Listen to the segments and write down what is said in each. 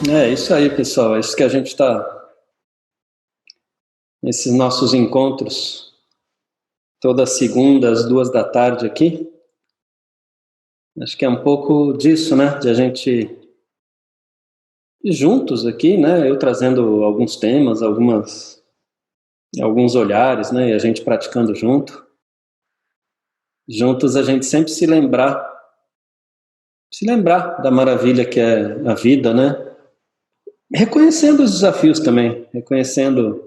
É isso aí, pessoal. É isso que a gente está... Esses nossos encontros, toda segunda às 2 da tarde aqui. Acho que é um pouco disso, né? De a gente ir juntos aqui, né? Eu trazendo alguns temas, alguns olhares, né? E a gente praticando junto. Juntos a gente sempre se lembrar da maravilha que é a vida, né? Reconhecendo os desafios também, reconhecendo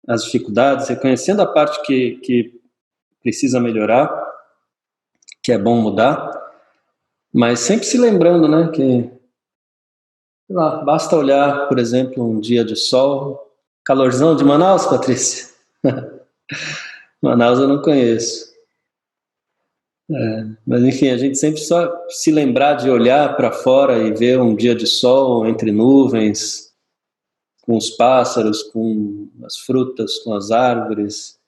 as dificuldades, reconhecendo a parte que precisa melhorar, que é bom mudar, mas sempre se lembrando, né, que, sei lá, basta olhar, por exemplo, um dia de sol, calorzão de Manaus, Patrícia? Manaus eu não conheço. Mas enfim, a gente sempre só se lembrar de olhar para fora e ver um dia de sol entre nuvens, com os pássaros, com as frutas, com as árvores,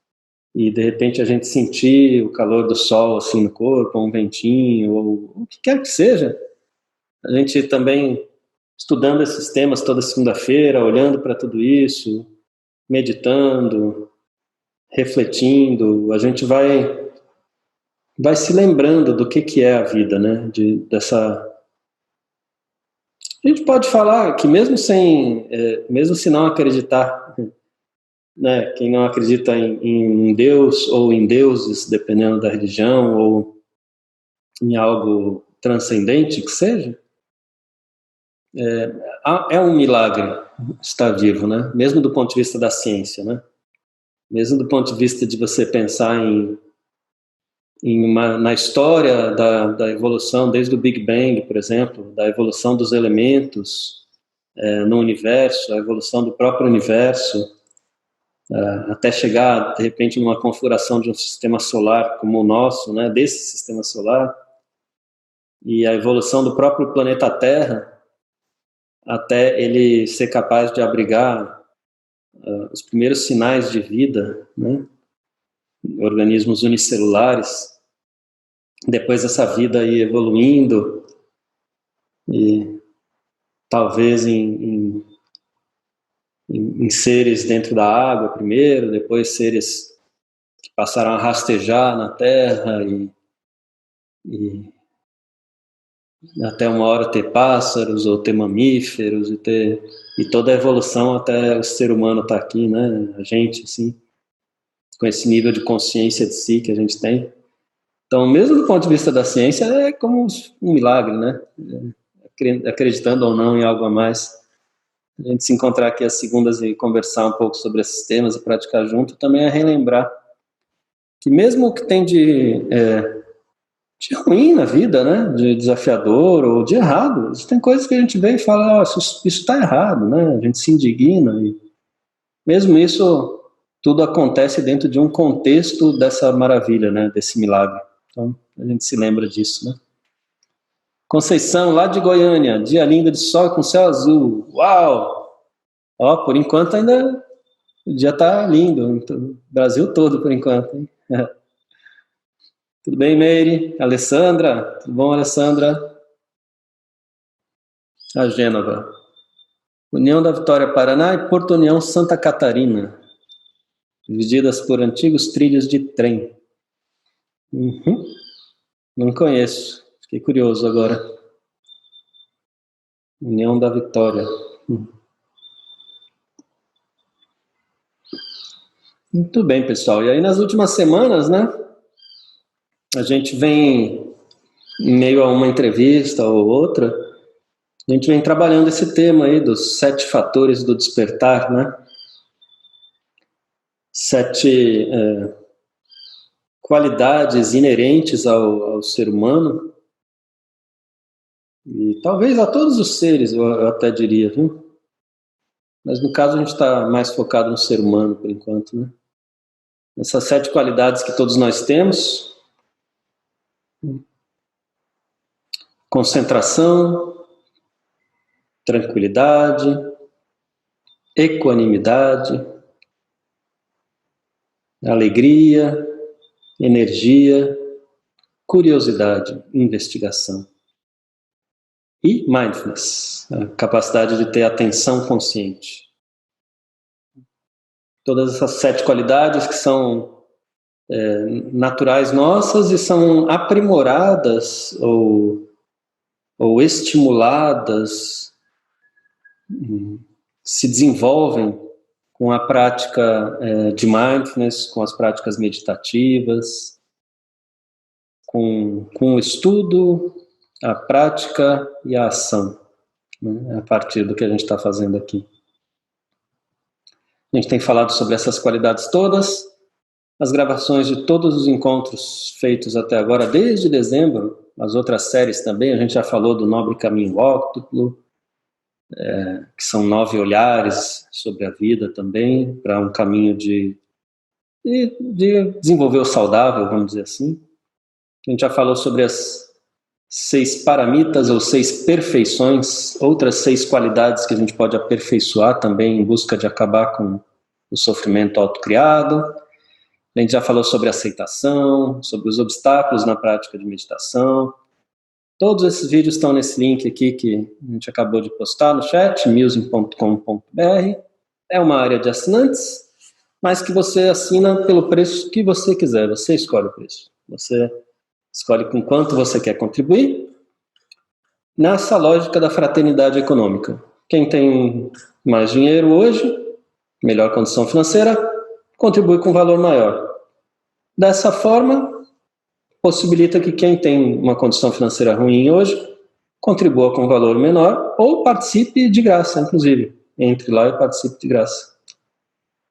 e de repente a gente sentir o calor do sol assim no corpo, um ventinho, ou o que quer que seja. A gente também estudando esses temas toda segunda-feira, olhando para tudo isso, meditando, refletindo, a gente vai se lembrando do que é a vida, né? A gente pode falar que mesmo se não acreditar, né? Quem não acredita em Deus ou em deuses, dependendo da religião, ou em algo transcendente que seja, é um milagre estar vivo, né? Mesmo do ponto de vista da ciência, né? Mesmo do ponto de vista de você pensar na história da evolução, desde o Big Bang, por exemplo, da evolução dos elementos no universo, a evolução do próprio universo, até chegar, de repente, numa configuração de um sistema solar como o nosso, né? Desse sistema solar, e a evolução do próprio planeta Terra, até ele ser capaz de abrigar os primeiros sinais de vida, né? Organismos unicelulares, depois essa vida aí evoluindo, e talvez em seres dentro da água primeiro, depois seres que passaram a rastejar na terra, e até uma hora ter pássaros, ou ter mamíferos, e toda a evolução até o ser humano estar aqui, né? A gente, assim, com esse nível de consciência de si que a gente tem. Então, mesmo do ponto de vista da ciência, é como um milagre, né? Acreditando ou não em algo a mais. A gente se encontrar aqui às segundas e conversar um pouco sobre esses temas e praticar junto, também é relembrar que mesmo o que tem de ruim na vida, né? De desafiador ou de errado, tem coisas que a gente vê e fala, isso está errado, né? A gente se indigna, e mesmo isso, tudo acontece dentro de um contexto dessa maravilha, né? Desse milagre. Então, a gente se lembra disso, né? Conceição, lá de Goiânia, dia lindo de sol com céu azul. Uau! Ó, por enquanto ainda o dia tá lindo, então, Brasil todo por enquanto, hein? Tudo bem, Meire? Alessandra? Tudo bom, Alessandra? A Gênova. União da Vitória, Paraná e Porto União, Santa Catarina. Divididas por antigos trilhos de trem. Uhum. Não conheço. Fiquei curioso agora. União da Vitória. Muito bem, pessoal. E aí nas últimas semanas, né? A gente vem, em meio a uma entrevista ou outra, a gente vem trabalhando esse tema aí dos 7 fatores do despertar, né? 7 qualidades inerentes ao ser humano, e talvez a todos os seres, eu até diria, viu? Mas no caso a gente está mais focado no ser humano por enquanto, né? Essas 7 qualidades que todos nós temos: concentração, tranquilidade, equanimidade, alegria, energia, curiosidade, investigação. E mindfulness, a capacidade de ter atenção consciente. Todas essas 7 qualidades que são naturais nossas e são aprimoradas ou estimuladas, se desenvolvem com a prática de mindfulness, com as práticas meditativas, com o estudo, a prática e a ação, né, a partir do que a gente está fazendo aqui. A gente tem falado sobre essas qualidades todas, as gravações de todos os encontros feitos até agora, desde dezembro, as outras séries também, a gente já falou do Nobre Caminho Óctuplo, que são 9 olhares sobre a vida também, para um caminho de desenvolver o saudável, vamos dizer assim. A gente já falou sobre as 6 paramitas ou 6 perfeições, outras 6 qualidades que a gente pode aperfeiçoar também em busca de acabar com o sofrimento autocriado. A gente já falou sobre aceitação, sobre os obstáculos na prática de meditação. Todos esses vídeos estão nesse link aqui que a gente acabou de postar no chat, musing.com.br. É uma área de assinantes, mas que você assina pelo preço que você quiser. Você escolhe o preço. Você escolhe com quanto você quer contribuir. Nessa lógica da fraternidade econômica. Quem tem mais dinheiro hoje, melhor condição financeira, contribui com um valor maior. Dessa forma, possibilita que quem tem uma condição financeira ruim hoje contribua com um valor menor ou participe de graça, inclusive. Entre lá e participe de graça.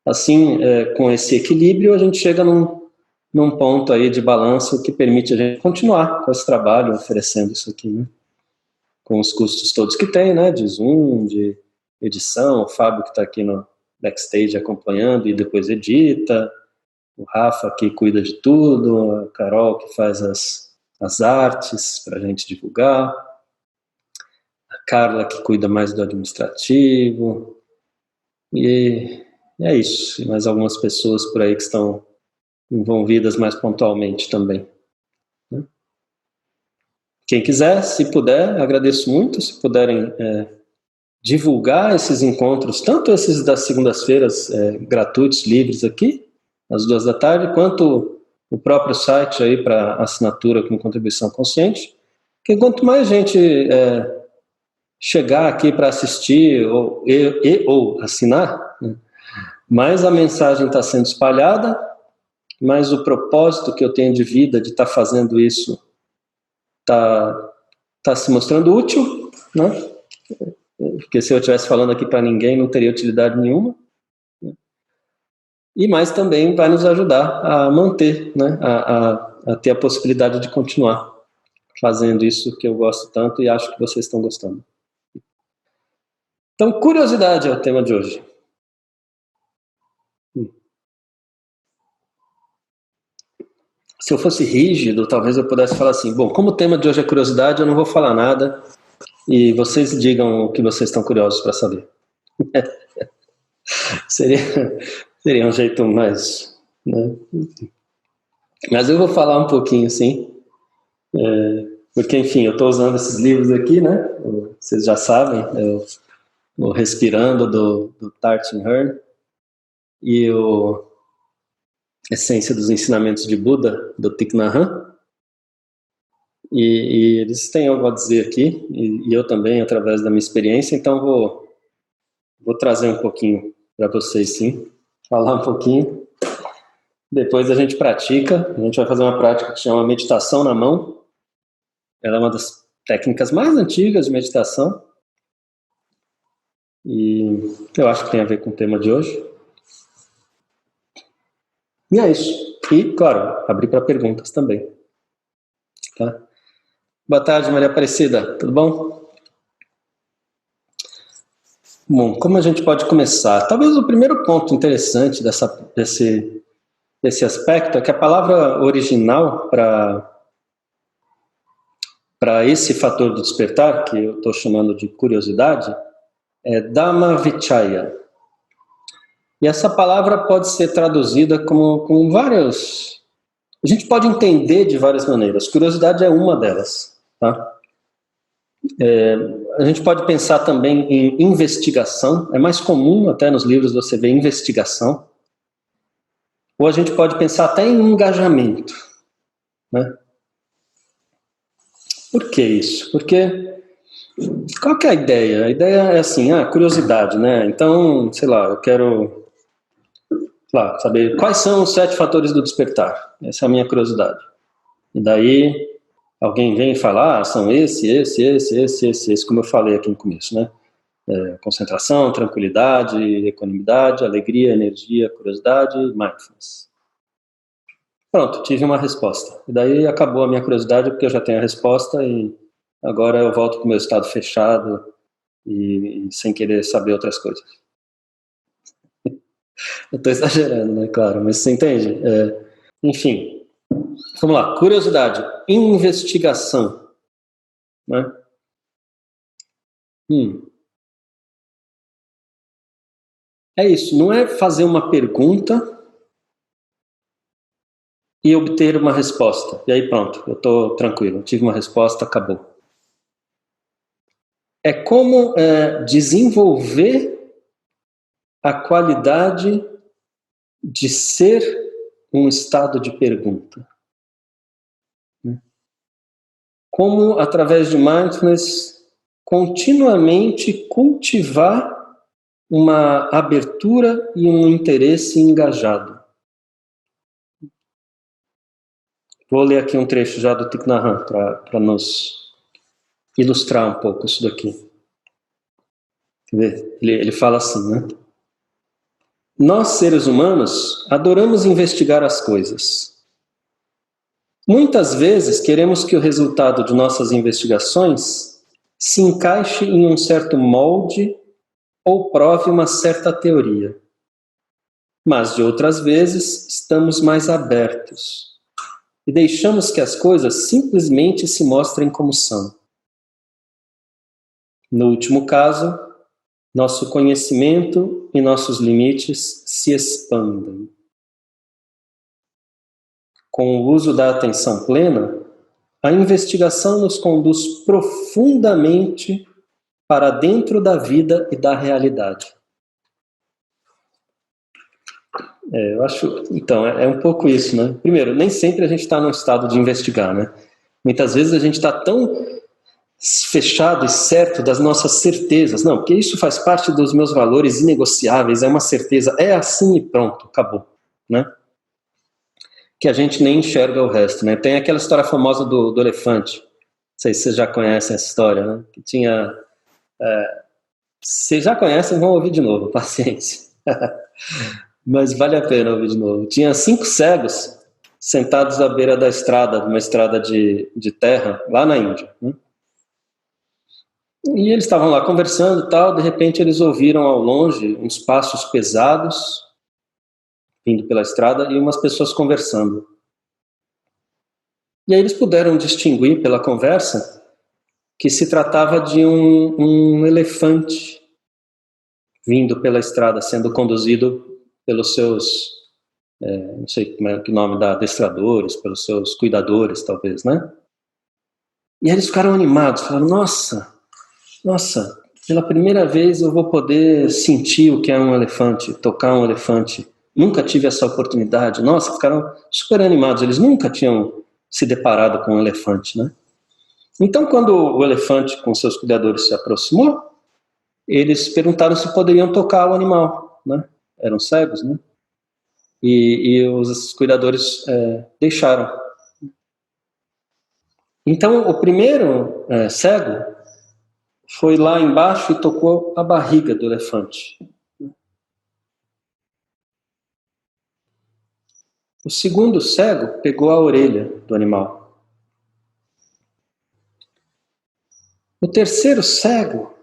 Assim, com esse equilíbrio, a gente chega num ponto aí de balanço que permite a gente continuar com esse trabalho, oferecendo isso aqui, né? Com os custos todos que tem, né? De Zoom, de edição, o Fábio que está aqui no backstage acompanhando e depois edita, o Rafa que cuida de tudo, a Carol que faz as artes para a gente divulgar, a Carla que cuida mais do administrativo, e é isso. E mais algumas pessoas por aí que estão envolvidas mais pontualmente também. Né? Quem quiser, se puder, agradeço muito, se puderem divulgar esses encontros, tanto esses das segundas-feiras gratuitos, livres aqui, às 2h, quanto o próprio site aí para assinatura com contribuição consciente, que quanto mais gente chegar aqui para assistir ou assinar, né, mais a mensagem está sendo espalhada, mais o propósito que eu tenho de vida de estar fazendo isso está se mostrando útil, né? Porque se eu estivesse falando aqui para ninguém não teria utilidade nenhuma. E mais também vai nos ajudar a manter, né, a ter a possibilidade de continuar fazendo isso que eu gosto tanto e acho que vocês estão gostando. Então, curiosidade é o tema de hoje. Se eu fosse rígido, talvez eu pudesse falar assim, bom, como o tema de hoje é curiosidade, eu não vou falar nada e vocês digam o que vocês estão curiosos para saber. Seria um jeito mais... né? Mas eu vou falar um pouquinho, sim. Porque, enfim, eu estou usando esses livros aqui, né? Vocês já sabem, o Respirando, do Tartin Hearn, e o Essência dos Ensinamentos de Buda, do Thich Nhat Hanh. E eles têm algo a dizer aqui, e eu também, através da minha experiência, então vou trazer um pouquinho para vocês, sim. Falar um pouquinho. Depois a gente pratica, a gente vai fazer uma prática que chama meditação na mão. Ela é uma das técnicas mais antigas de meditação. E eu acho que tem a ver com o tema de hoje. E é isso. E, claro, abrir para perguntas também. Tá? Boa tarde, Maria Aparecida. Tudo bom? Bom, como a gente pode começar? Talvez o primeiro ponto interessante desse aspecto é que a palavra original para esse fator do despertar, que eu estou chamando de curiosidade, é Dhammavichaya. E essa palavra pode ser traduzida com vários A gente pode entender de várias maneiras. Curiosidade é uma delas, tá? A gente pode pensar também em investigação. É mais comum até nos livros você ver investigação. Ou a gente pode pensar até em engajamento, né? Por que isso? Porque qual que é a ideia? A ideia é assim, curiosidade, né? Então, sei lá, eu quero saber quais são os 7 fatores do despertar. Essa é a minha curiosidade. E daí alguém vem e fala, são esse, como eu falei aqui no começo, né? Concentração, tranquilidade, equanimidade, alegria, energia, curiosidade, mindfulness. Pronto, tive uma resposta. E daí acabou a minha curiosidade porque eu já tenho a resposta e agora eu volto para o meu estado fechado e sem querer saber outras coisas. Eu estou exagerando, né? Claro, mas você entende? Enfim, vamos lá. Curiosidade, investigação, né? É isso, não é fazer uma pergunta e obter uma resposta. E aí pronto, eu estou tranquilo, tive uma resposta, acabou. É como desenvolver a qualidade de ser um estado de pergunta. Como, através de mindfulness, continuamente cultivar uma abertura e um interesse engajado. Vou ler aqui um trecho já do Thich Nhat Hanh para nos ilustrar um pouco isso daqui. Quer ver? Ele fala assim, né? Nós, seres humanos, adoramos investigar as coisas. Muitas vezes queremos que o resultado de nossas investigações se encaixe em um certo molde ou prove uma certa teoria. Mas de outras vezes estamos mais abertos e deixamos que as coisas simplesmente se mostrem como são. No último caso, nosso conhecimento e nossos limites se expandem. Com o uso da atenção plena, a investigação nos conduz profundamente para dentro da vida e da realidade. Eu acho, então, é um pouco isso, né? Primeiro, nem sempre a gente está num estado de investigar, né? Muitas vezes a gente está tão fechado e certo das nossas certezas. Não, porque isso faz parte dos meus valores inegociáveis, é uma certeza, é assim e pronto, acabou, né? Que a gente nem enxerga o resto, né? Tem aquela história famosa do elefante, não sei se vocês já conhecem essa história, né? Que tinha... vocês já conhecem, vão ouvir de novo, paciência. Mas vale a pena ouvir de novo. Tinha 5 cegos sentados à beira da estrada, uma estrada de terra, lá na Índia, né? E eles estavam lá conversando e tal, de repente eles ouviram ao longe uns passos pesados vindo pela estrada e umas pessoas conversando. E aí eles puderam distinguir pela conversa que se tratava de um elefante vindo pela estrada, sendo conduzido pelos seus, não sei como é que nome dá, adestradores, pelos seus cuidadores, talvez, né? E aí eles ficaram animados, falaram, nossa, pela primeira vez eu vou poder sentir o que é um elefante, tocar um elefante. Nunca tive essa oportunidade. Nossa, ficaram super animados. Eles nunca tinham se deparado com um elefante, né? Então, quando o elefante com seus cuidadores se aproximou, eles perguntaram se poderiam tocar o animal, né? Eram cegos, né? E os cuidadores deixaram. Então, o primeiro cego foi lá embaixo e tocou a barriga do elefante. O segundo cego pegou a orelha do animal. O terceiro cego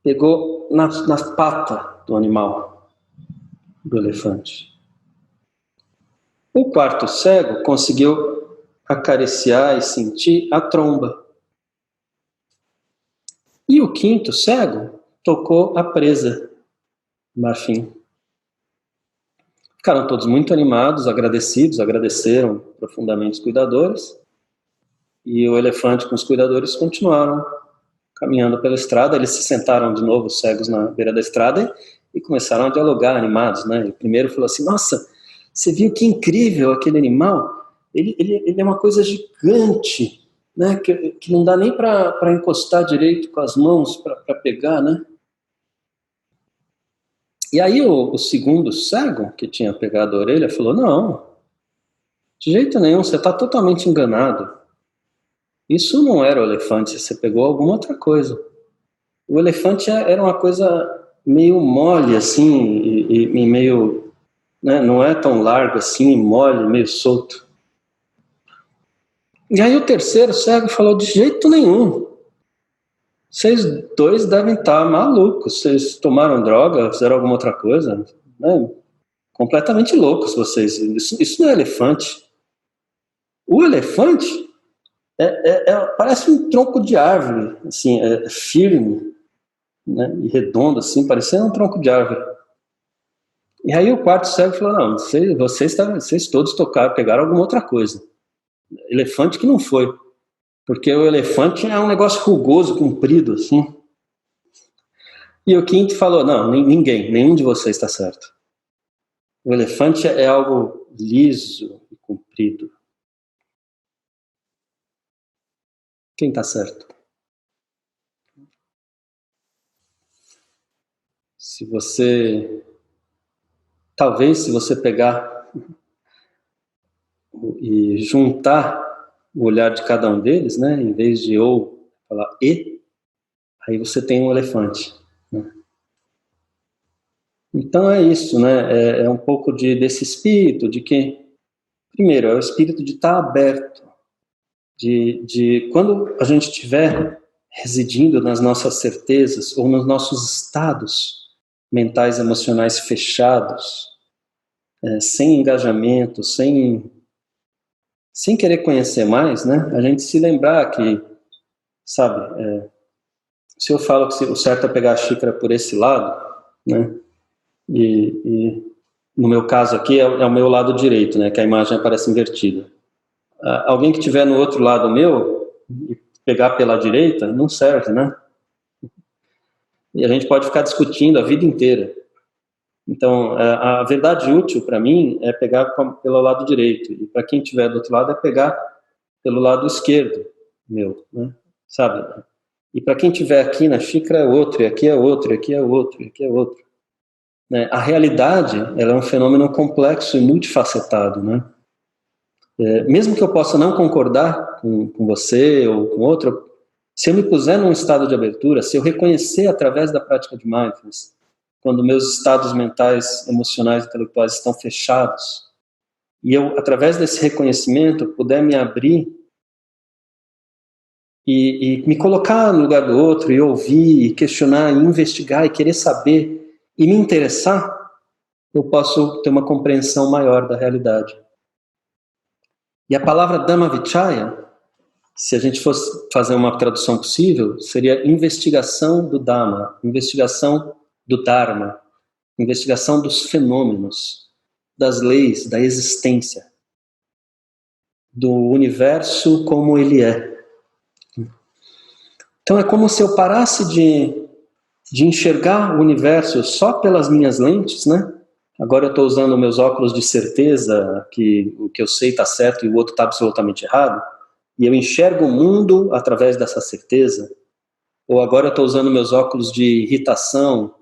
pegou na pata do animal, do elefante. O quarto cego conseguiu acariciar e sentir a tromba. E o quinto cego tocou a presa, marfim. Ficaram todos muito animados, agradecidos, agradeceram profundamente os cuidadores, e o elefante com os cuidadores continuaram caminhando pela estrada. Eles se sentaram de novo, cegos, na beira da estrada, e começaram a dialogar, animados, né? E o primeiro falou assim: nossa, você viu que incrível aquele animal? Ele é uma coisa gigante, né? Que não dá nem para encostar direito com as mãos para pegar, né? E aí o segundo cego, que tinha pegado a orelha, falou: não, de jeito nenhum, você está totalmente enganado. Isso não era o elefante, você pegou alguma outra coisa. O elefante era uma coisa meio mole, assim, e meio, né, não é tão largo assim, mole, meio solto. E aí o terceiro cego falou: de jeito nenhum. Vocês dois devem estar malucos. Vocês tomaram droga, fizeram alguma outra coisa, né? Completamente loucos vocês. Isso não é elefante. O elefante parece um tronco de árvore, assim, é firme, né, e redondo, assim, parecendo um tronco de árvore. E aí o quarto cego falou: não, vocês todos pegaram alguma outra coisa. Elefante que não foi. Porque o elefante é um negócio rugoso, comprido, assim. E o quinto falou: não, nenhum de vocês está certo. O elefante é algo liso e comprido. Quem está certo? Talvez se você pegar e juntar o olhar de cada um deles, né, em vez de ou falar e, aí você tem um elefante, né? Então é isso, né? É um pouco desse espírito de que, primeiro, é o espírito de estar aberto, de quando a gente estiver residindo nas nossas certezas ou nos nossos estados mentais, emocionais fechados, sem engajamento, sem querer conhecer mais, né? A gente se lembrar que, sabe, se eu falo que o certo é pegar a xícara por esse lado, né? E no meu caso aqui é o meu lado direito, né? Que a imagem aparece invertida. Alguém que estiver no outro lado meu e pegar pela direita, não serve, né? E a gente pode ficar discutindo a vida inteira. Então, a verdade útil para mim é pegar pelo lado direito, e para quem estiver do outro lado é pegar pelo lado esquerdo meu, né? Sabe? E para quem estiver aqui na xícara é outro, e aqui é outro, e aqui é outro, e aqui é outro. Né? A realidade, ela é um fenômeno complexo e multifacetado, né? Mesmo que eu possa não concordar com você ou com outro, se eu me puser num estado de abertura, se eu reconhecer através da prática de mindfulness, quando meus estados mentais, emocionais, intelectuais estão fechados, e eu, através desse reconhecimento, puder me abrir e me colocar no lugar do outro, e ouvir, e questionar, e investigar, e querer saber, e me interessar, eu posso ter uma compreensão maior da realidade. E a palavra Dhammavichaya, se a gente fosse fazer uma tradução possível, seria investigação do Dhamma, investigação do Dharma, investigação dos fenômenos, das leis, da existência, do universo como ele é. Então é como se eu parasse de enxergar o universo só pelas minhas lentes, né? Agora eu estou usando meus óculos de certeza, que o que eu sei está certo e o outro está absolutamente errado, e eu enxergo o mundo através dessa certeza. Ou agora eu estou usando meus óculos de irritação,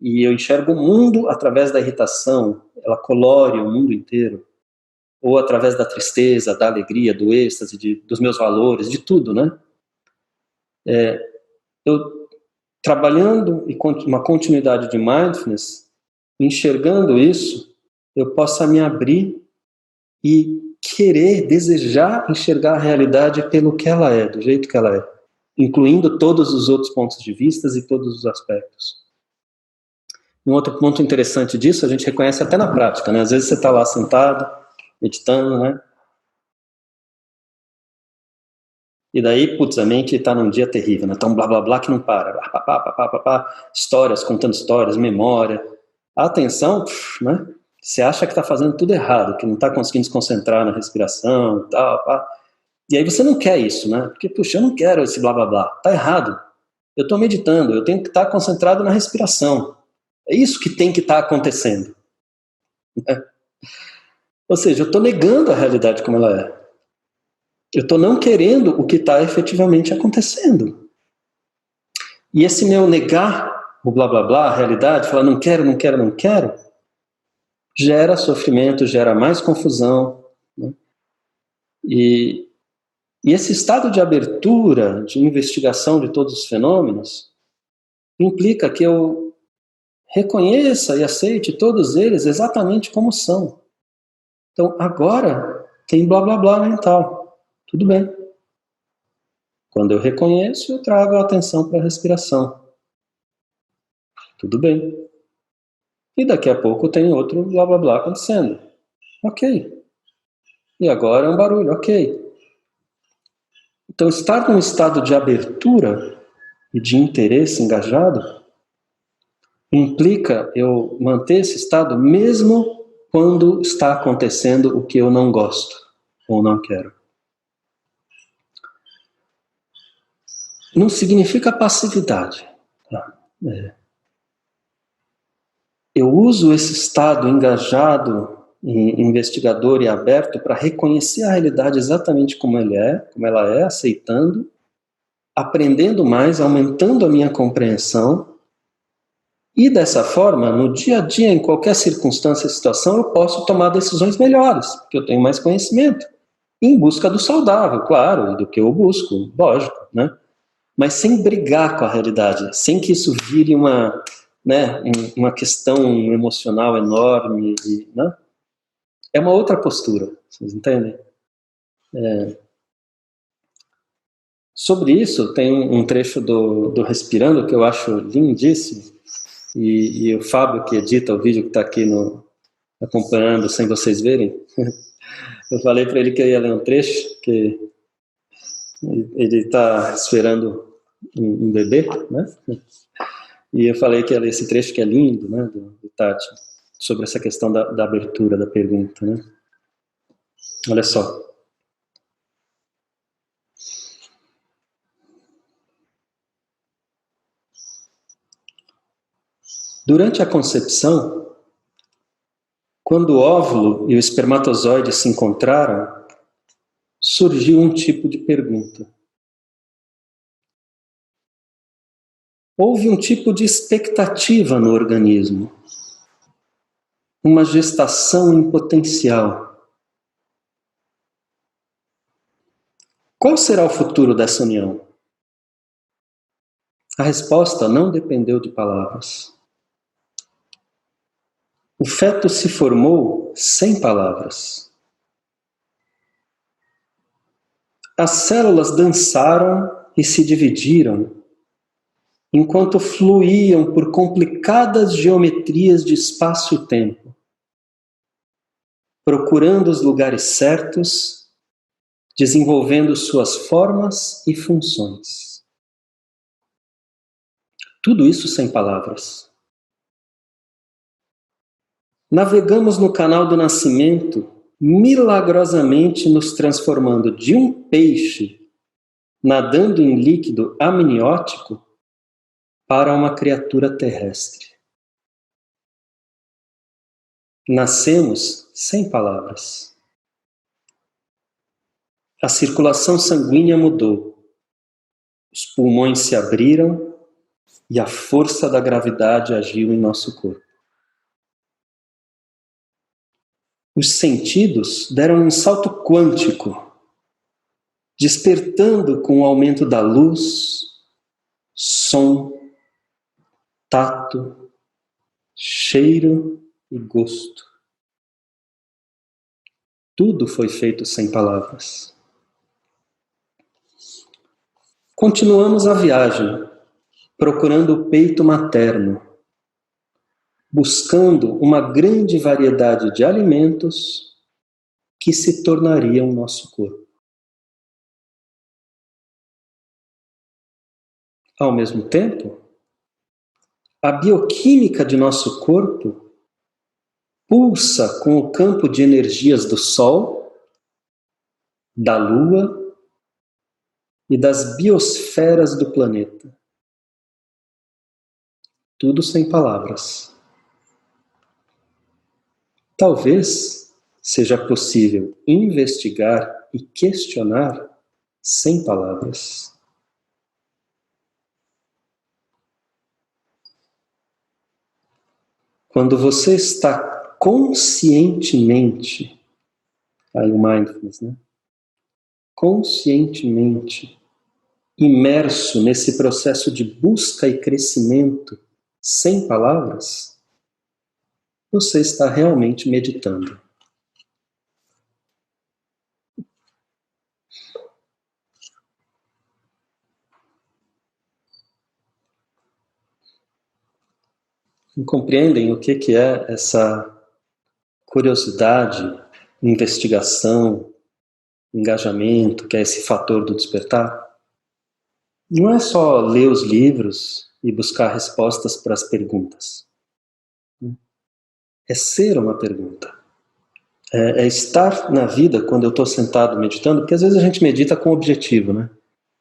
e eu enxergo o mundo através da irritação, ela colore o mundo inteiro. Ou através da tristeza, da alegria, do êxtase, dos meus valores, de tudo, né? Eu trabalhando e com uma continuidade de mindfulness, enxergando isso, eu possa me abrir e querer, desejar enxergar a realidade pelo que ela é, do jeito que ela é, incluindo todos os outros pontos de vista e todos os aspectos. Um outro ponto interessante disso, a gente reconhece até na prática, né? Às vezes você está lá sentado, meditando, né? E daí, putz, a mente está num dia terrível, né? Tá um blá blá blá que não para. Histórias, contando histórias, memória. A atenção, né? Você acha que está fazendo tudo errado, que não está conseguindo se concentrar na respiração e tal, pá. E aí você não quer isso, né? Porque, puxa, eu não quero esse blá blá blá. Tá errado. Eu estou meditando, eu tenho que estar concentrado na respiração. É isso que tem que estar acontecendo. Ou seja, eu estou negando a realidade como ela é. Eu estou não querendo o que está efetivamente acontecendo. E esse meu negar o blá blá blá, a realidade, falar não quero, não quero, não quero, gera sofrimento, gera mais confusão. Né? E esse estado de abertura, de investigação de todos os fenômenos, implica que eu reconheça e aceite todos eles exatamente como são. Então, agora tem blá blá blá mental. Tudo bem. Quando eu reconheço, eu trago a atenção para a respiração. Tudo bem. E daqui a pouco tem outro blá blá blá acontecendo. Ok. E agora é um barulho. Ok. Então, estar num estado de abertura e de interesse engajado implica eu manter esse estado mesmo quando está acontecendo o que eu não gosto ou não quero. Não significa passividade. Eu uso esse estado engajado, investigador e aberto para reconhecer a realidade exatamente como ela é, aceitando, aprendendo mais, aumentando a minha compreensão. E dessa forma, no dia a dia, em qualquer circunstância e situação, eu posso tomar decisões melhores, porque eu tenho mais conhecimento. Em busca do saudável, claro, do que eu busco, lógico, né? Mas sem brigar com a realidade, sem que isso vire uma questão emocional enorme, né? É uma outra postura, vocês entendem? Sobre isso, tem um trecho do Respirando que eu acho lindíssimo, e o Fábio, que edita o vídeo que está aqui acompanhando sem vocês verem, eu falei para ele que eu ia ler um trecho, que ele está esperando um bebê, né? E eu falei que ia ler esse trecho que é lindo, né, do Tati, sobre essa questão da abertura da pergunta, né? Olha só. Durante a concepção, quando o óvulo e o espermatozoide se encontraram, surgiu um tipo de pergunta. Houve um tipo de expectativa no organismo, uma gestação em potencial. Qual será o futuro dessa união? A resposta não dependeu de palavras. O feto se formou sem palavras. As células dançaram e se dividiram, enquanto fluíam por complicadas geometrias de espaço e tempo, procurando os lugares certos, desenvolvendo suas formas e funções. Tudo isso sem palavras. Navegamos no canal do nascimento, milagrosamente nos transformando de um peixe nadando em líquido amniótico para uma criatura terrestre. Nascemos sem palavras. A circulação sanguínea mudou. Os pulmões se abriram e a força da gravidade agiu em nosso corpo. Os sentidos deram um salto quântico, despertando com o aumento da luz, som, tato, cheiro e gosto. Tudo foi feito sem palavras. Continuamos a viagem, procurando o peito materno, buscando uma grande variedade de alimentos que se tornariam nosso corpo. Ao mesmo tempo, a bioquímica de nosso corpo pulsa com o campo de energias do Sol, da Lua e das biosferas do planeta. Tudo sem palavras. Talvez seja possível investigar e questionar sem palavras. Quando você está conscientemente, aí o mindfulness, né? Conscientemente imerso nesse processo de busca e crescimento sem palavras, você está realmente meditando. Compreendem o que é essa curiosidade, investigação, engajamento, que é esse fator do despertar? Não é só ler os livros e buscar respostas para as perguntas. É ser uma pergunta. É estar na vida quando eu estou sentado meditando, porque às vezes a gente medita com objetivo, né?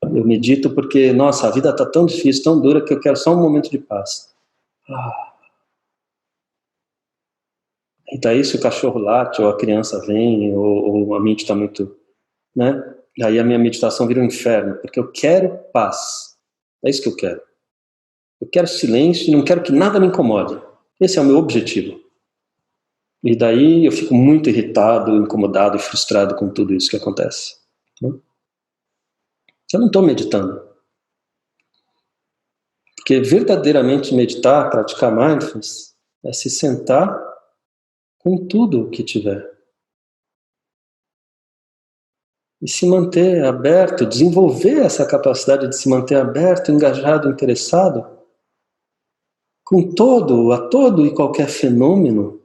Eu medito porque, nossa, a vida está tão difícil, tão dura, que eu quero só um momento de paz. E daí se o cachorro late, ou a criança vem, ou a mente está muito... né? Aí a minha meditação vira um inferno, porque eu quero paz. É isso que eu quero. Eu quero silêncio e não quero que nada me incomode. Esse é o meu objetivo. E daí eu fico muito irritado, incomodado e frustrado com tudo isso que acontece. Eu não estou meditando. Porque verdadeiramente meditar, praticar mindfulness, é se sentar com tudo o que tiver. E se manter aberto, desenvolver essa capacidade de se manter aberto, engajado, interessado, com todo e qualquer fenômeno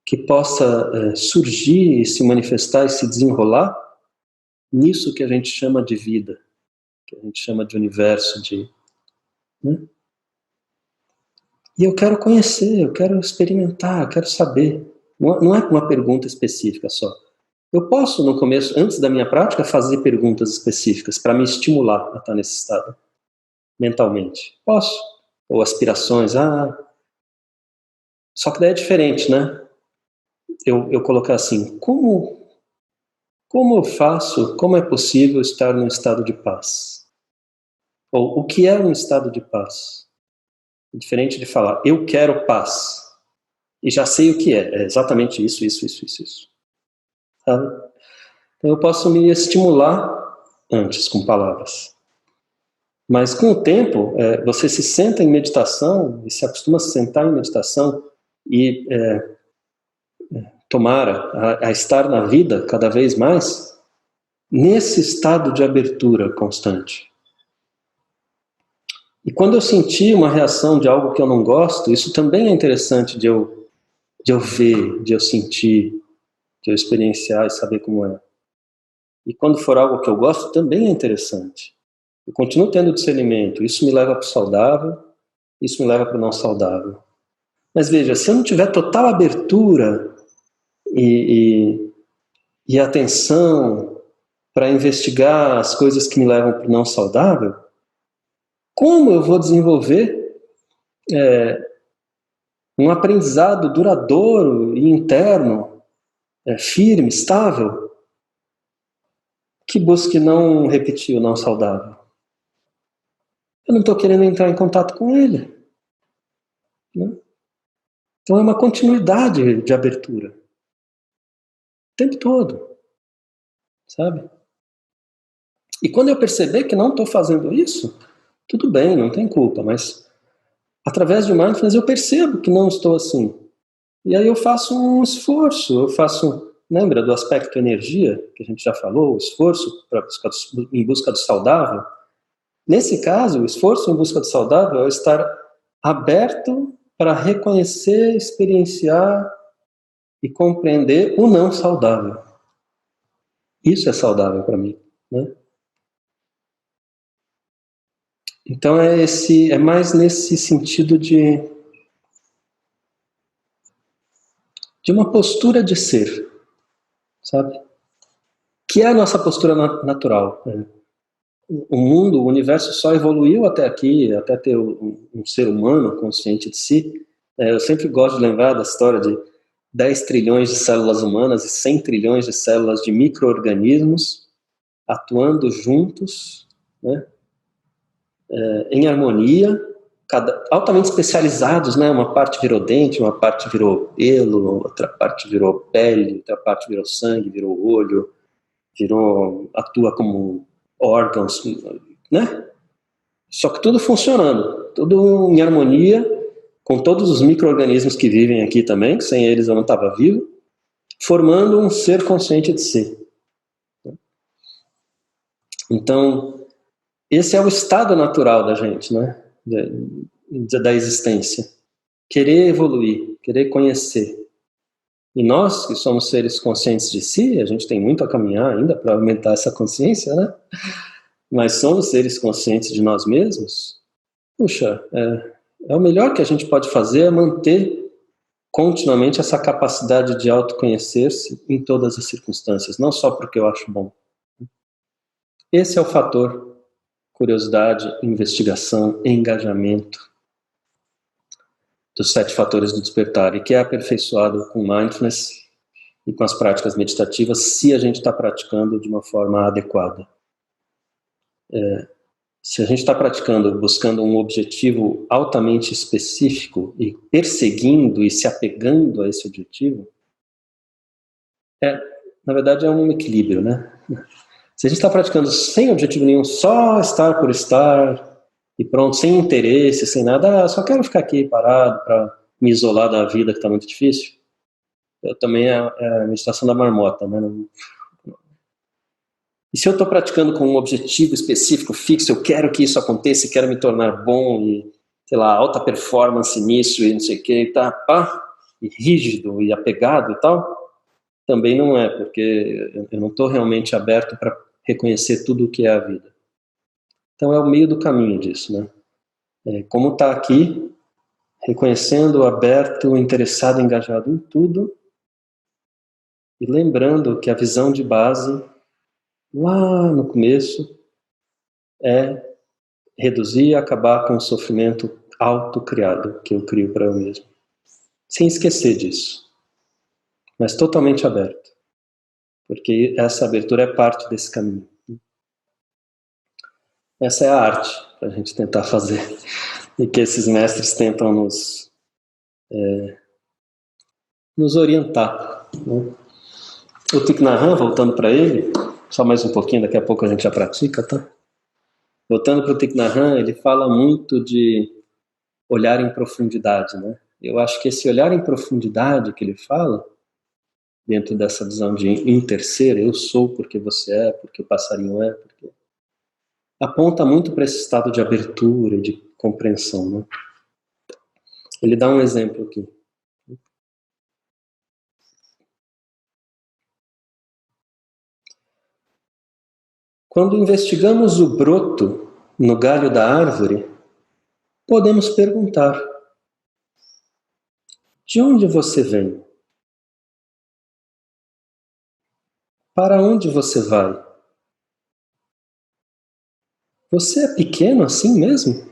que possa surgir e se manifestar e se desenrolar, nisso que a gente chama de vida, que a gente chama de universo, né? E eu quero conhecer, eu quero experimentar, eu quero saber. Não é uma pergunta específica só. Eu posso, no começo, antes da minha prática, fazer perguntas específicas para me estimular a estar nesse estado, mentalmente. Posso. Ou aspirações. Só que daí é diferente, né? Eu colocar assim, como eu faço, como é possível estar num estado de paz? Ou o que é um estado de paz? É diferente de falar, eu quero paz. E já sei o que é. É exatamente isso. Sabe? Então eu posso me estimular antes com palavras. Mas com o tempo, você se senta em meditação e se acostuma a se sentar em meditação e tomara a estar na vida cada vez mais nesse estado de abertura constante. E quando eu sentir uma reação de algo que eu não gosto, isso também é interessante de eu ver, de eu sentir, de eu experienciar e saber como é. E quando for algo que eu gosto, também é interessante. Eu continuo tendo discernimento. Isso me leva para o saudável, isso me leva para o não saudável. Mas veja, se eu não tiver total abertura e atenção para investigar as coisas que me levam para o não saudável, como eu vou desenvolver um aprendizado duradouro e interno, firme, estável, que busque não repetir o não saudável? Eu não estou querendo entrar em contato com ele, né? Então é uma continuidade de abertura. O tempo todo. Sabe? E quando eu perceber que não estou fazendo isso, tudo bem, não tem culpa, mas através de mindfulness eu percebo que não estou assim. E aí eu faço um esforço, lembra do aspecto energia, que a gente já falou, o esforço em busca do saudável? Nesse caso, o esforço em busca do saudável é estar aberto para reconhecer, experienciar e compreender o não saudável. Isso é saudável para mim, né? Então é mais nesse sentido de de uma postura de ser, sabe? Que é a nossa postura natural. Né? O mundo, o universo só evoluiu até aqui, até ter um ser humano consciente de si. Eu sempre gosto de lembrar da história de 10 trilhões de células humanas e 100 trilhões de células de micro-organismos atuando juntos, né? Em harmonia, altamente especializados, né? Uma parte virou dente, uma parte virou pelo, outra parte virou pele, outra parte virou sangue, virou olho, atua como órgãos, né? Só que tudo funcionando, tudo em harmonia, com todos os micro-organismos que vivem aqui também, que sem eles eu não estava vivo, formando um ser consciente de si. Então, esse é o estado natural da gente, né? Da existência. Querer evoluir, querer conhecer. E nós, que somos seres conscientes de si, a gente tem muito a caminhar ainda para aumentar essa consciência, né? Mas somos seres conscientes de nós mesmos. Puxa, o melhor que a gente pode fazer é manter continuamente essa capacidade de autoconhecer-se em todas as circunstâncias, não só porque eu acho bom. Esse é o fator curiosidade, investigação, engajamento dos 7 fatores do despertar, e que é aperfeiçoado com mindfulness e com as práticas meditativas, se a gente está praticando de uma forma adequada. Se a gente está praticando, buscando um objetivo altamente específico e perseguindo e se apegando a esse objetivo, na verdade é um equilíbrio, né? Se a gente está praticando sem objetivo nenhum, só estar por estar, e pronto, sem interesse, sem nada, só quero ficar aqui parado para me isolar da vida que está muito difícil, eu também é a meditação da marmota, né? E se eu estou praticando com um objetivo específico, fixo, eu quero que isso aconteça, quero me tornar bom e, sei lá, alta performance nisso e não sei o que, e rígido e apegado e tal, também não é, porque eu não estou realmente aberto para reconhecer tudo o que é a vida. Então é o meio do caminho disso, né? Como está aqui, reconhecendo, aberto, interessado, engajado em tudo, e lembrando que a visão de base, lá no começo, é reduzir e acabar com o sofrimento autocriado que eu crio para eu mesmo. Sem esquecer disso, mas totalmente aberto, porque essa abertura é parte desse caminho. Essa é a arte para a gente tentar fazer, e que esses mestres tentam nos orientar, né? O Thich Nhat Hanh, voltando para ele, só mais um pouquinho, daqui a pouco a gente já pratica, tá? Voltando para o Thich Nhat Hanh, ele fala muito de olhar em profundidade, né? Eu acho que esse olhar em profundidade que ele fala, dentro dessa visão de interser, eu sou porque você é, porque o passarinho é, porque... aponta muito para esse estado de abertura, de compreensão, né? Ele dá um exemplo aqui. Quando investigamos o broto no galho da árvore, podemos perguntar: de onde você vem? Para onde você vai? Você é pequeno assim mesmo?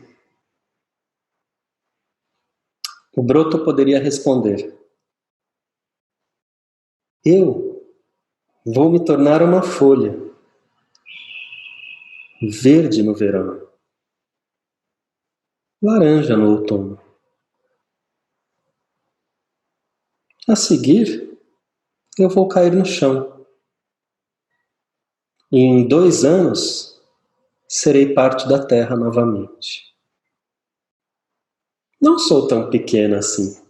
O broto poderia responder: eu vou me tornar uma folha, verde no verão, laranja no outono. A seguir, eu vou cair no chão. E em 2 anos, serei parte da terra novamente. Não sou tão pequena assim.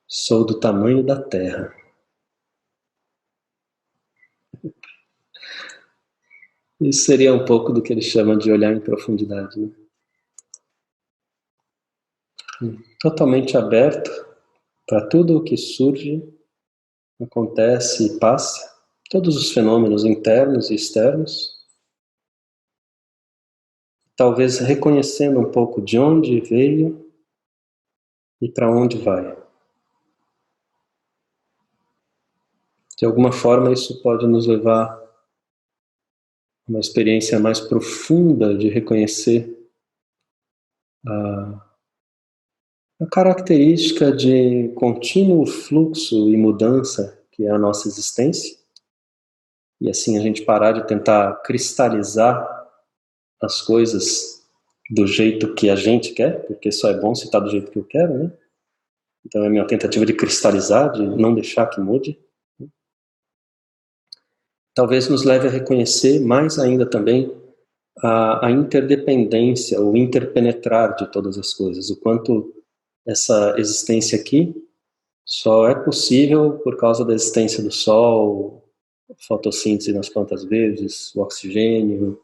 Sou do tamanho da terra. Isso seria um pouco do que ele chama de olhar em profundidade, né? Totalmente aberto para tudo o que surge, acontece e passa, todos os fenômenos internos e externos, talvez reconhecendo um pouco de onde veio e para onde vai. De alguma forma, isso pode nos levar a uma experiência mais profunda de reconhecer a característica de contínuo fluxo e mudança que é a nossa existência, e assim a gente parar de tentar cristalizar as coisas do jeito que a gente quer, porque só é bom se está do jeito que eu quero, né? Então é a minha tentativa de cristalizar, de não deixar que mude. Talvez nos leve a reconhecer mais ainda também a interdependência, o interpenetrar de todas as coisas, o quanto essa existência aqui só é possível por causa da existência do Sol, fotossíntese nas plantas verdes, o oxigênio,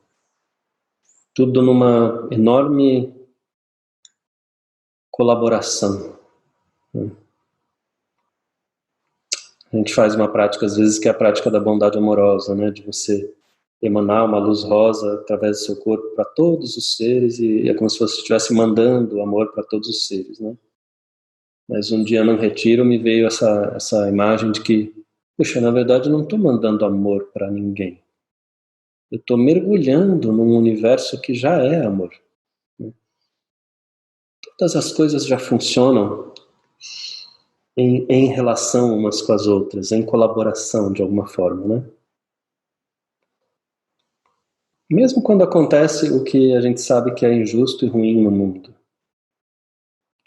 tudo numa enorme colaboração. A gente faz uma prática, às vezes, que é a prática da bondade amorosa, né? De você emanar uma luz rosa através do seu corpo para todos os seres, e é como se você estivesse mandando amor para todos os seres, né? Mas um dia num retiro me veio essa imagem de que, puxa, na verdade eu não estou mandando amor para ninguém. Eu estou mergulhando num universo que já é amor. Todas as coisas já funcionam em relação umas com as outras, em colaboração de alguma forma, né? Mesmo quando acontece o que a gente sabe que é injusto e ruim no mundo,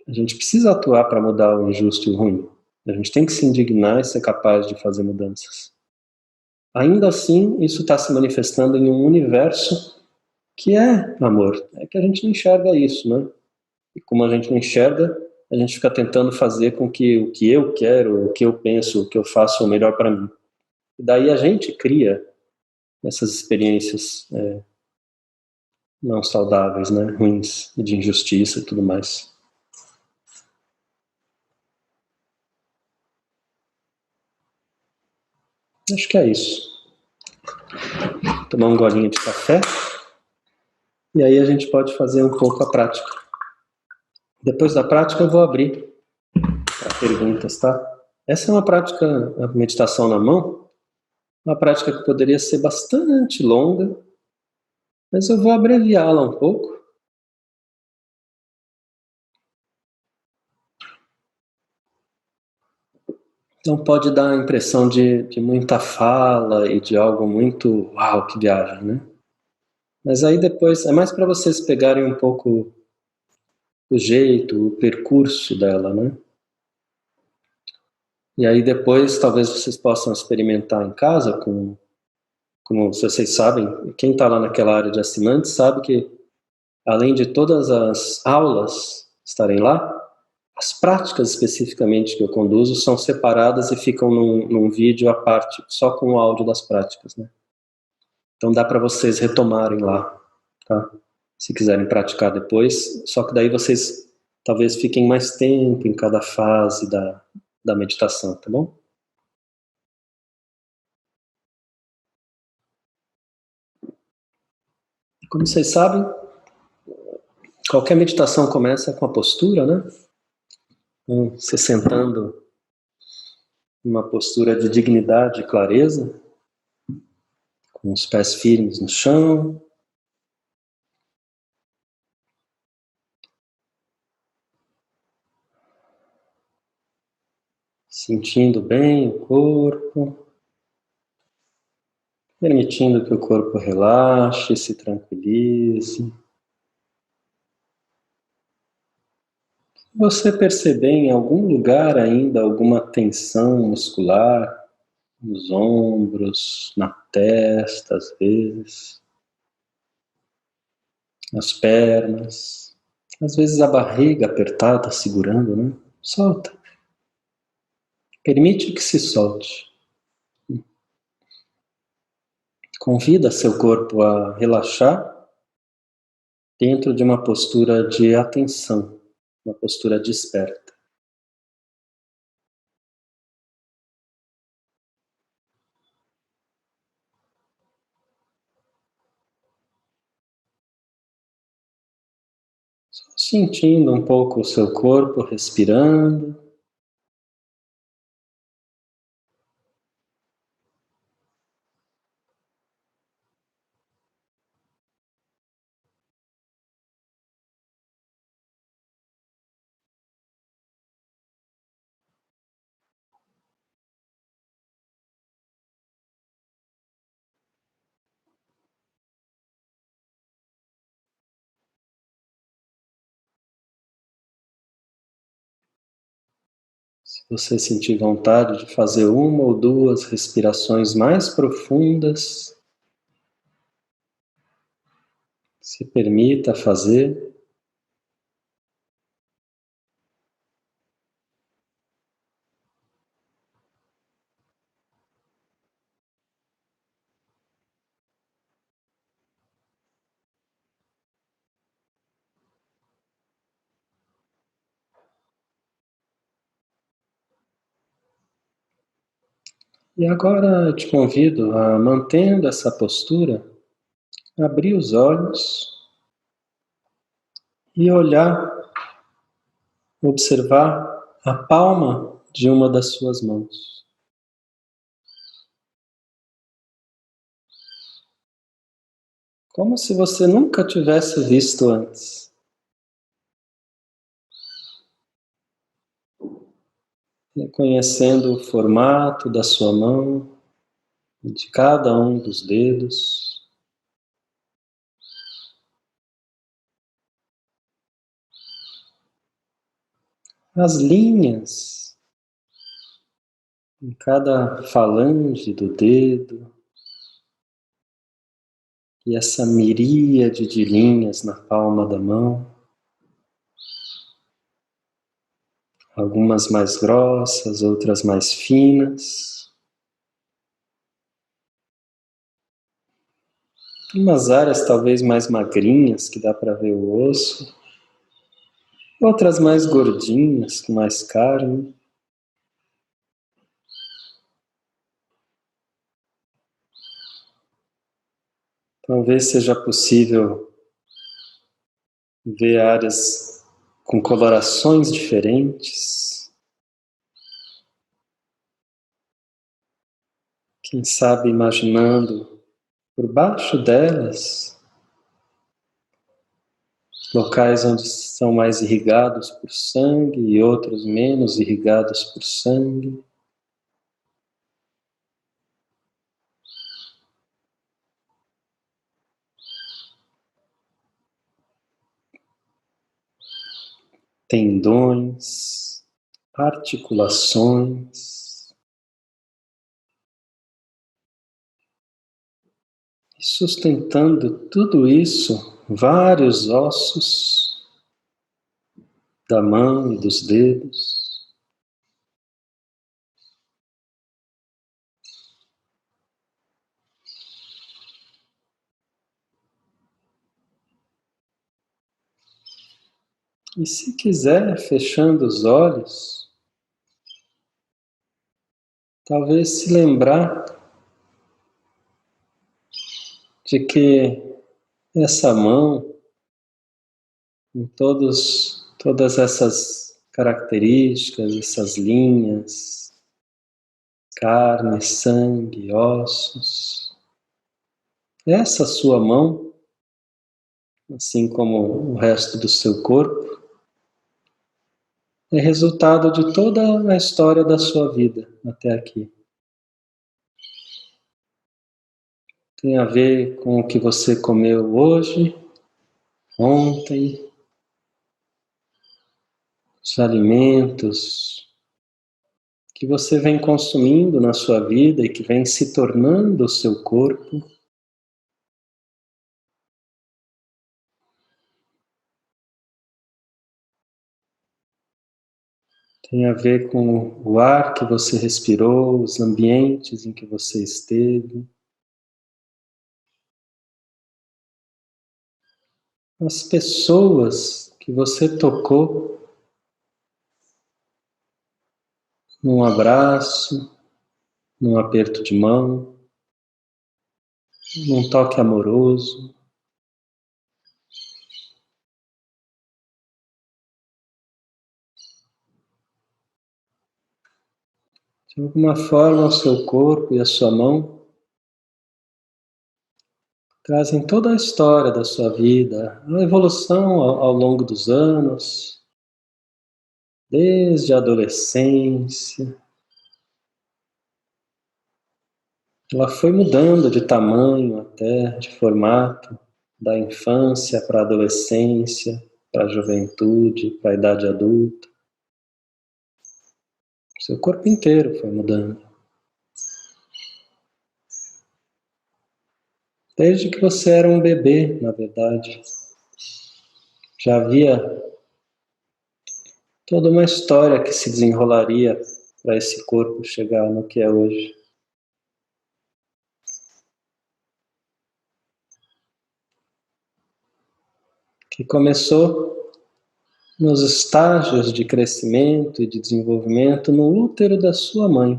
a gente precisa atuar para mudar o injusto e o ruim. A gente tem que se indignar e ser capaz de fazer mudanças. Ainda assim, isso está se manifestando em um universo que é amor. É que a gente não enxerga isso, né? E como a gente não enxerga, a gente fica tentando fazer com que o que eu quero, o que eu penso, o que eu faço é o melhor para mim. E daí a gente cria essas experiências não saudáveis, né? Ruins, de injustiça e tudo mais. Acho que é isso. Tomar um golinho de café e aí a gente pode fazer um pouco a prática. Depois da prática eu vou abrir para perguntas, tá? Essa é uma prática, a meditação na mão, uma prática que poderia ser bastante longa, mas eu vou abreviá-la um pouco. Então pode dar a impressão de muita fala e de algo muito uau, que viagem, né? Mas aí depois é mais para vocês pegarem um pouco o jeito, o percurso dela, né? E aí depois talvez vocês possam experimentar em casa, como vocês sabem, quem está lá naquela área de assinantes sabe que além de todas as aulas estarem lá, as práticas especificamente que eu conduzo são separadas e ficam num vídeo à parte, só com o áudio das práticas, né? Então dá para vocês retomarem lá, tá? Se quiserem praticar depois, só que daí vocês talvez fiquem mais tempo em cada fase da meditação, tá bom? Como vocês sabem, qualquer meditação começa com a postura, né? Se sentando numa postura de dignidade e clareza, com os pés firmes no chão, sentindo bem o corpo, permitindo que o corpo relaxe, se tranquilize. Se você perceber em algum lugar ainda alguma tensão muscular, nos ombros, na testa às vezes, nas pernas, às vezes a barriga apertada, segurando, né? Solta. Permite que se solte. Convida seu corpo a relaxar dentro de uma postura de atenção, uma postura desperta. Só sentindo um pouco o seu corpo, respirando. você sentir vontade de fazer uma ou duas respirações mais profundas, se permita fazer. E agora eu te convido a, mantendo essa postura, abrir os olhos e olhar, observar a palma de uma das suas mãos. Como se você nunca tivesse visto antes. Reconhecendo o formato da sua mão, de cada um dos dedos. As linhas em cada falange do dedo. E essa miríade de linhas na palma da mão. Algumas mais grossas, outras mais finas. Umas áreas talvez mais magrinhas, que dá para ver o osso. Outras mais gordinhas, com mais carne. Talvez seja possível ver áreas com colorações diferentes. Quem sabe imaginando por baixo delas locais onde são mais irrigados por sangue e outros menos irrigados por sangue. Tendões, articulações, e sustentando tudo isso, vários ossos da mão e dos dedos. E se quiser, fechando os olhos, talvez se lembrar de que essa mão, com todas essas características, essas linhas, carne, sangue, ossos, essa sua mão, assim como o resto do seu corpo, é resultado de toda a história da sua vida até aqui. Tem a ver com o que você comeu hoje, ontem, os alimentos que você vem consumindo na sua vida e que vem se tornando o seu corpo. Tem a ver com o ar que você respirou, os ambientes em que você esteve. As pessoas que você tocou num abraço, num aperto de mão, num toque amoroso. De alguma forma, o seu corpo e a sua mão trazem toda a história da sua vida, a evolução ao longo dos anos, desde a adolescência. Ela foi mudando de tamanho até, de formato, da infância para a adolescência, para a juventude, para a idade adulta. Seu corpo inteiro foi mudando. Desde que você era um bebê, na verdade, já havia toda uma história que se desenrolaria para esse corpo chegar no que é hoje. Que começou nos estágios de crescimento e de desenvolvimento no útero da sua mãe.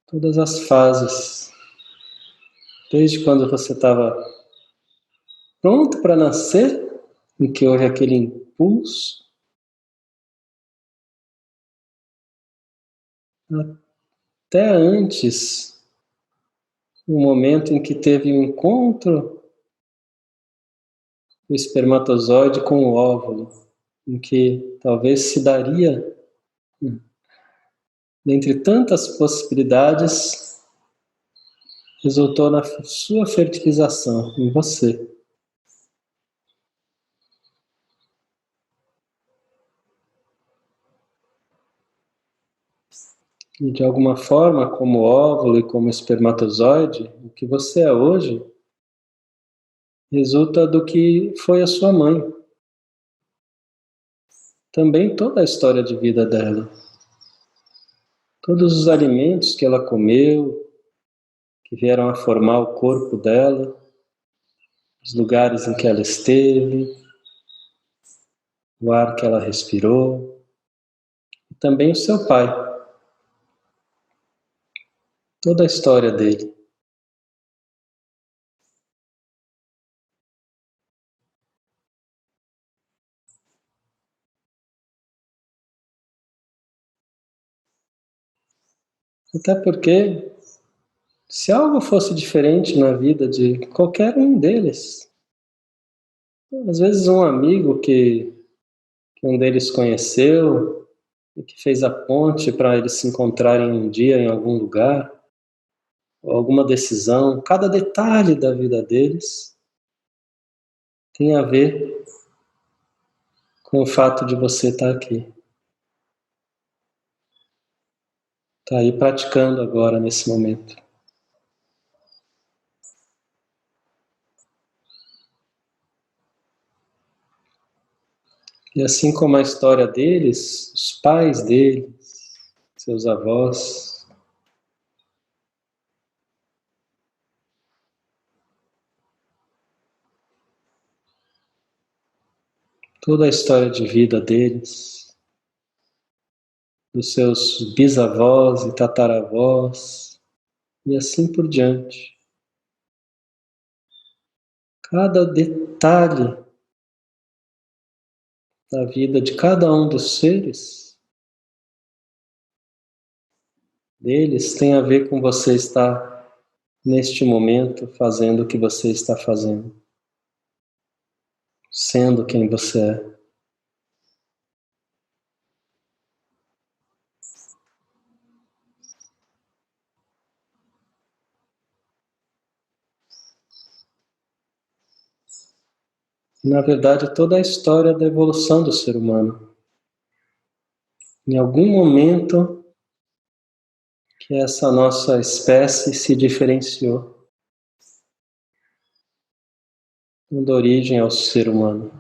Todas as fases, desde quando você estava pronto para nascer, em que houve aquele impulso, até antes, o momento em que teve um encontro do espermatozoide com o óvulo, em que talvez se daria, dentre tantas possibilidades, resultou na sua fertilização, em você. E de alguma forma, como óvulo e como espermatozoide, o que você é hoje resulta do que foi a sua mãe. Também toda a história de vida dela. Todos os alimentos que ela comeu, que vieram a formar o corpo dela, os lugares em que ela esteve, o ar que ela respirou, e também o seu pai. Toda a história dele. Até porque, se algo fosse diferente na vida de qualquer um deles, às vezes um amigo que um deles conheceu e que fez a ponte para eles se encontrarem um dia em algum lugar, ou alguma decisão, cada detalhe da vida deles tem a ver com o fato de você estar aqui. Está aí praticando agora, nesse momento. E assim como a história deles, os pais deles, seus avós, toda a história de vida deles, dos seus bisavós e tataravós, e assim por diante. Cada detalhe da vida de cada um dos seres deles tem a ver com você estar neste momento fazendo o que você está fazendo, sendo quem você é. Na verdade, toda a história da evolução do ser humano. Em algum momento que essa nossa espécie se diferenciou, dando origem ao ser humano.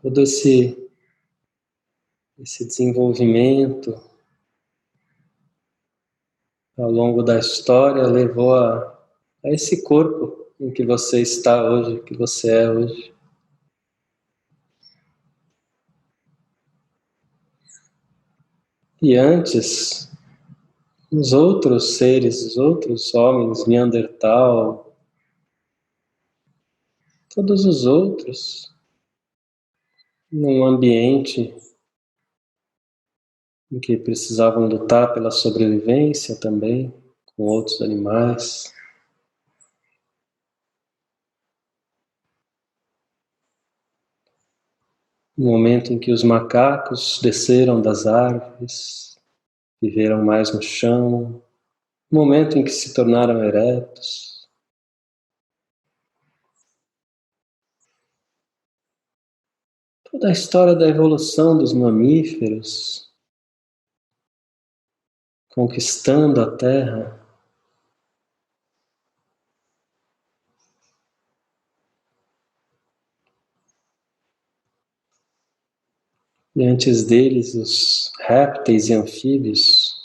Todo esse desenvolvimento ao longo da história levou a esse corpo em que você está hoje, que você é hoje. E antes, os outros seres, os outros homens, Neandertal, todos os outros, num ambiente em que precisavam lutar pela sobrevivência também, com outros animais. No momento em que os macacos desceram das árvores, viveram mais no chão, no momento em que se tornaram eretos. Toda a história da evolução dos mamíferos, conquistando a Terra. E antes deles, os répteis e anfíbios.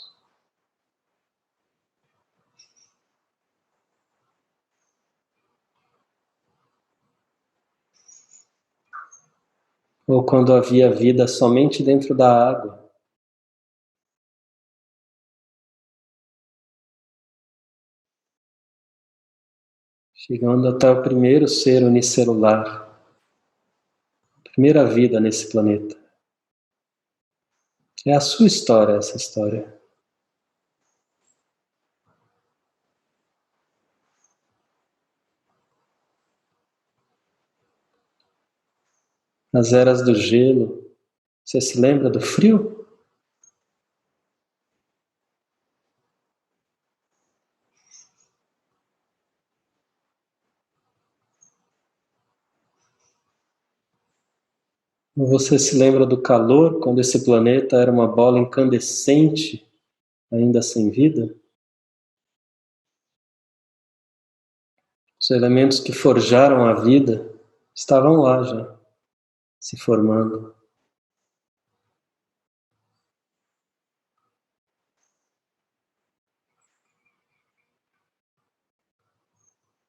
Ou quando havia vida somente dentro da água. Chegando até o primeiro ser unicelular. Primeira vida nesse planeta. É a sua história, essa história. Nas eras do gelo, você se lembra do frio? Ou você se lembra do calor, quando esse planeta era uma bola incandescente, ainda sem vida? Os elementos que forjaram a vida estavam lá já, se formando.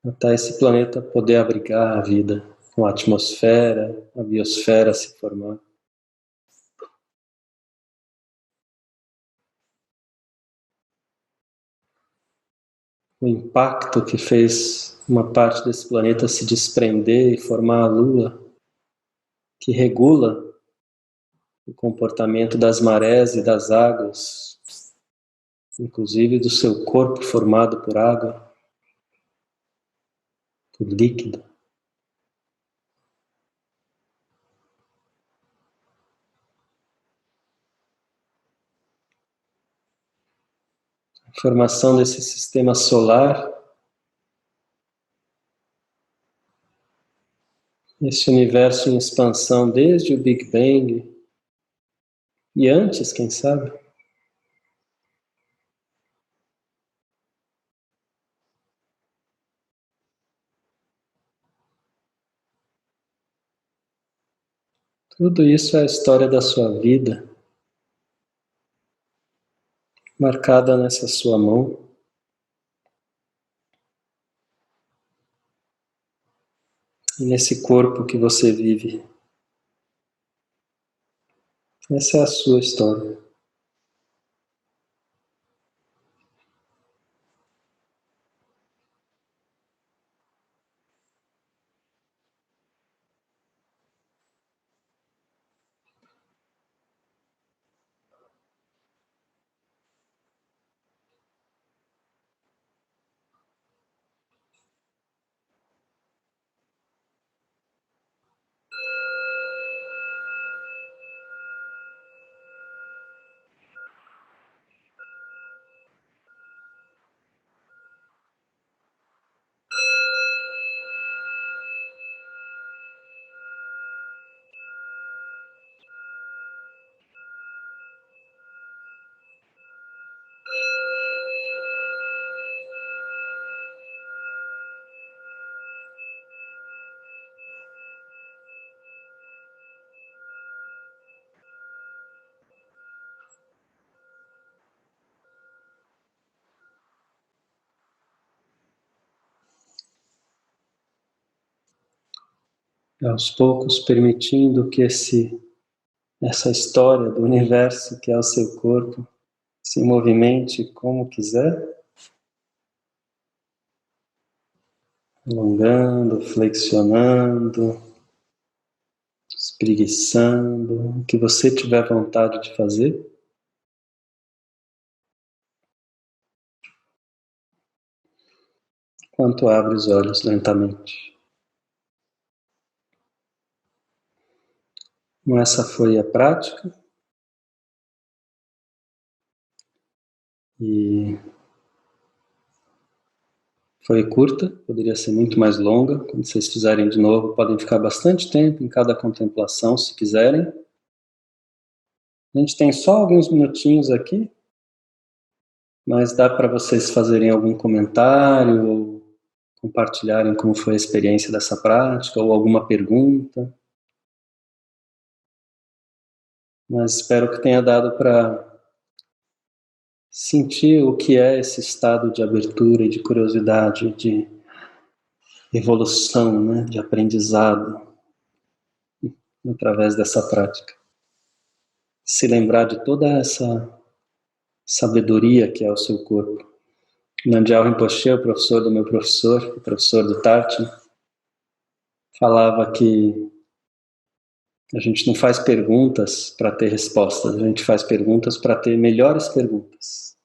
Até esse planeta poder abrigar a vida, com a atmosfera, a biosfera se formar. O impacto que fez uma parte desse planeta se desprender e formar a Lua, que regula o comportamento das marés e das águas, inclusive do seu corpo formado por água, por líquido. A formação desse sistema solar, esse universo em expansão desde o Big Bang e antes, quem sabe? Tudo isso é a história da sua vida, marcada nessa sua mão. E nesse corpo que você vive. Essa é a sua história. Aos poucos permitindo que essa história do universo que é o seu corpo se movimente como quiser, alongando, flexionando, espreguiçando, o que você tiver vontade de fazer. Enquanto abre os olhos lentamente. Essa foi a prática. E foi curta, poderia ser muito mais longa. Quando vocês fizerem de novo, podem ficar bastante tempo em cada contemplação, se quiserem. A gente tem só alguns minutinhos aqui, mas dá para vocês fazerem algum comentário ou compartilharem como foi a experiência dessa prática ou alguma pergunta. Mas espero que tenha dado para sentir o que é esse estado de abertura e de curiosidade, de evolução, né, de aprendizado através dessa prática. Se lembrar de toda essa sabedoria que é o seu corpo. Nandial Rinpoche, o professor do meu professor, o professor do Tartin, falava que a gente não faz perguntas para ter respostas, a gente faz perguntas para ter melhores perguntas.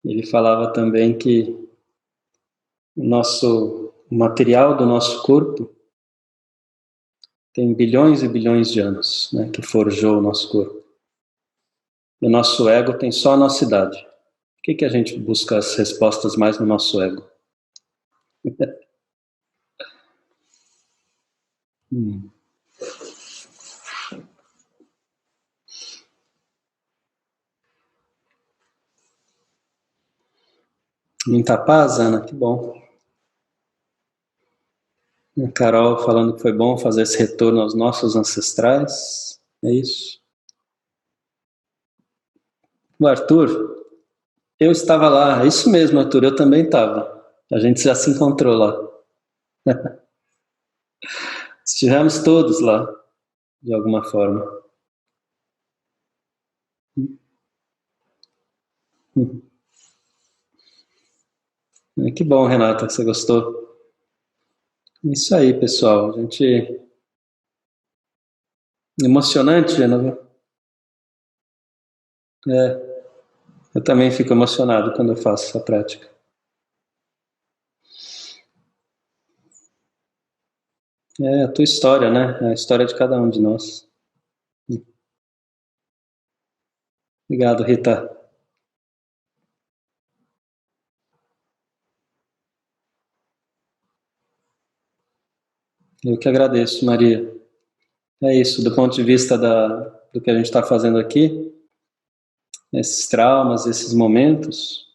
Ele falava também que o material do nosso corpo tem bilhões e bilhões de anos, né, que forjou o nosso corpo. E o nosso ego tem só a nossa idade. Por que a gente busca as respostas mais no nosso ego? Muita paz, Ana? Que bom. A Carol falando que foi bom fazer esse retorno aos nossos ancestrais. É isso. O Arthur, eu estava lá. É isso mesmo, Arthur, eu também estava. A gente já se encontrou lá. Estivemos todos lá, de alguma forma. Que bom, Renata, que você gostou. Isso aí, pessoal. A gente... Emocionante, né? Eu também fico emocionado quando eu faço essa prática. É a tua história, né? É a história de cada um de nós. Obrigado, Rita. Eu que agradeço, Maria. É isso, do ponto de vista do que a gente está fazendo aqui, esses traumas, esses momentos,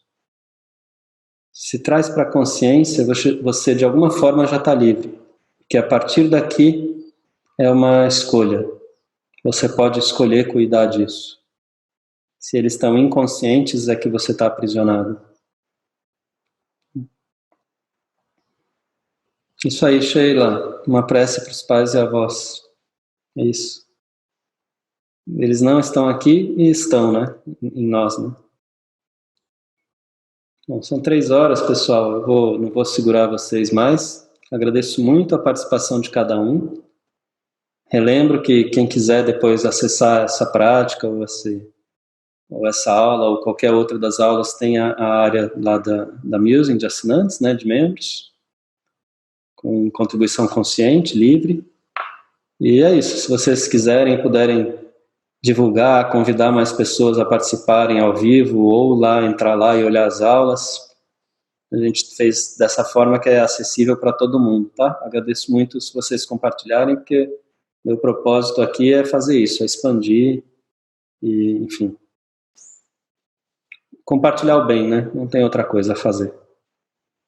se traz para a consciência, você de alguma forma já está livre. Porque a partir daqui é uma escolha. Você pode escolher cuidar disso. Se eles estão inconscientes, é que você está aprisionado. Isso aí, Sheila. Uma prece para os pais e avós. É isso. Eles não estão aqui e estão, né? Em nós, né? Bom, são 3 horas, pessoal. Não vou segurar vocês mais. Agradeço muito a participação de cada um. Relembro que quem quiser depois acessar essa prática ou essa aula ou qualquer outra das aulas tem a área lá da Musing de assinantes, né, de membros, com contribuição consciente, livre. E é isso. Se vocês quiserem, puderem divulgar, convidar mais pessoas a participarem ao vivo ou lá entrar lá e olhar as aulas. A gente fez dessa forma que é acessível para todo mundo, tá? Agradeço muito se vocês compartilharem, porque meu propósito aqui é fazer isso, é expandir e, enfim, compartilhar o bem, né? Não tem outra coisa a fazer.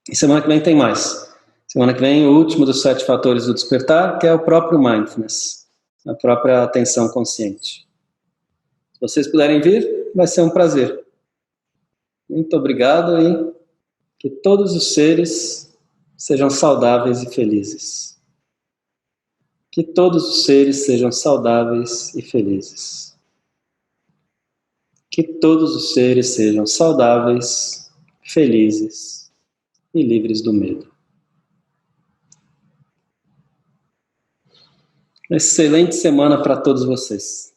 E semana que vem tem mais. Semana que vem o último dos 7 fatores do despertar, que é o próprio mindfulness, a própria atenção consciente. Se vocês puderem vir, vai ser um prazer. Muito obrigado e que todos os seres sejam saudáveis e felizes. Que todos os seres sejam saudáveis e felizes. Que todos os seres sejam saudáveis, felizes e livres do medo. Excelente semana para todos vocês.